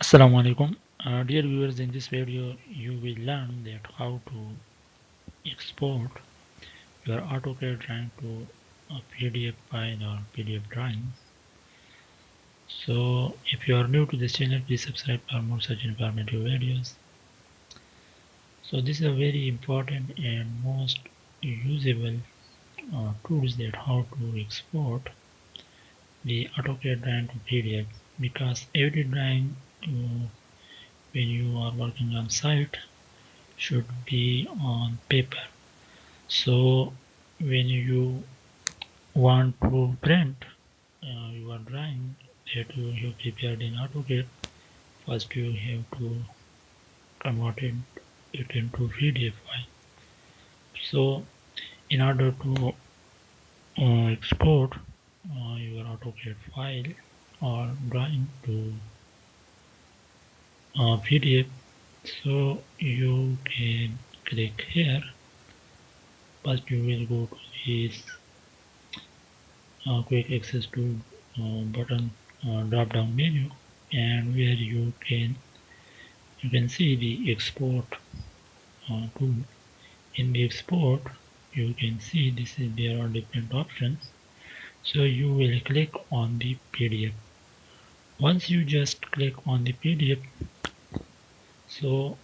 Assalamu alaikum. Dear viewers, in this video you will learn that how to export your AutoCAD drawing to a PDF file or PDF drawing. So if you are new to this channel, please subscribe for more such informative videos. So this is a very important and most usable tools that how to export the AutoCAD drawing to PDF, because every drawing when you are working on site should be on paper. So when you want to print your drawing that you have prepared in AutoCAD, first you have to convert it into PDF file. So in order to export your AutoCAD file or drawing to PDF, so you can click here. First you will go to this quick access to button drop down menu, and where you can see the export tool. In the export you can see there are different options, so you will click on the PDF. Once you just click on the PDF, so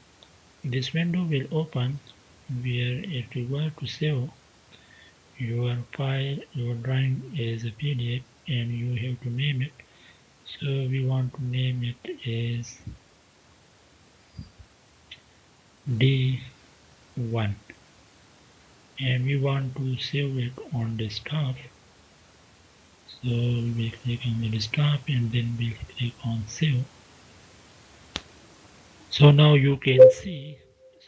this window will open where it requires to save your file, your drawing as a PDF, and you have to name it. So we want to name it as D1, and we want to save it on desktop. So we click on the desktop and then we'll click on save. So now you can see,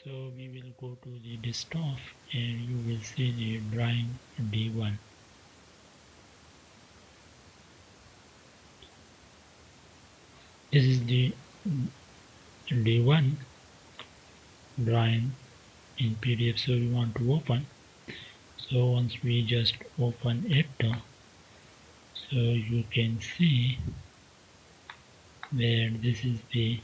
so we will go to the desktop and you will see the drawing D1. This is the D1 drawing in PDF, so we want to open. So once we just open it, so you can see that this is the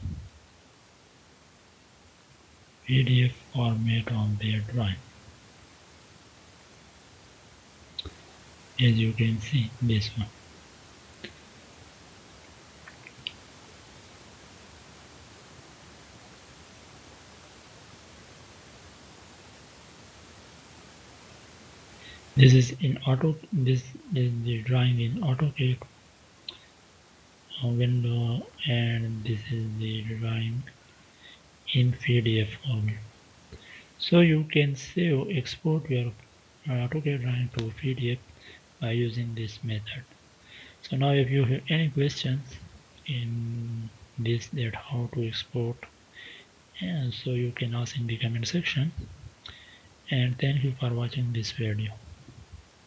PDF format of their drawing. As you can see, this one. This is the drawing in AutoCAD window, and this is the drawing in PDF format. So you can save, export your AutoCAD drawing to PDF by using this method. So now if you have any questions in this, that how to export, and so you can ask in the comment section. And thank you for watching this video.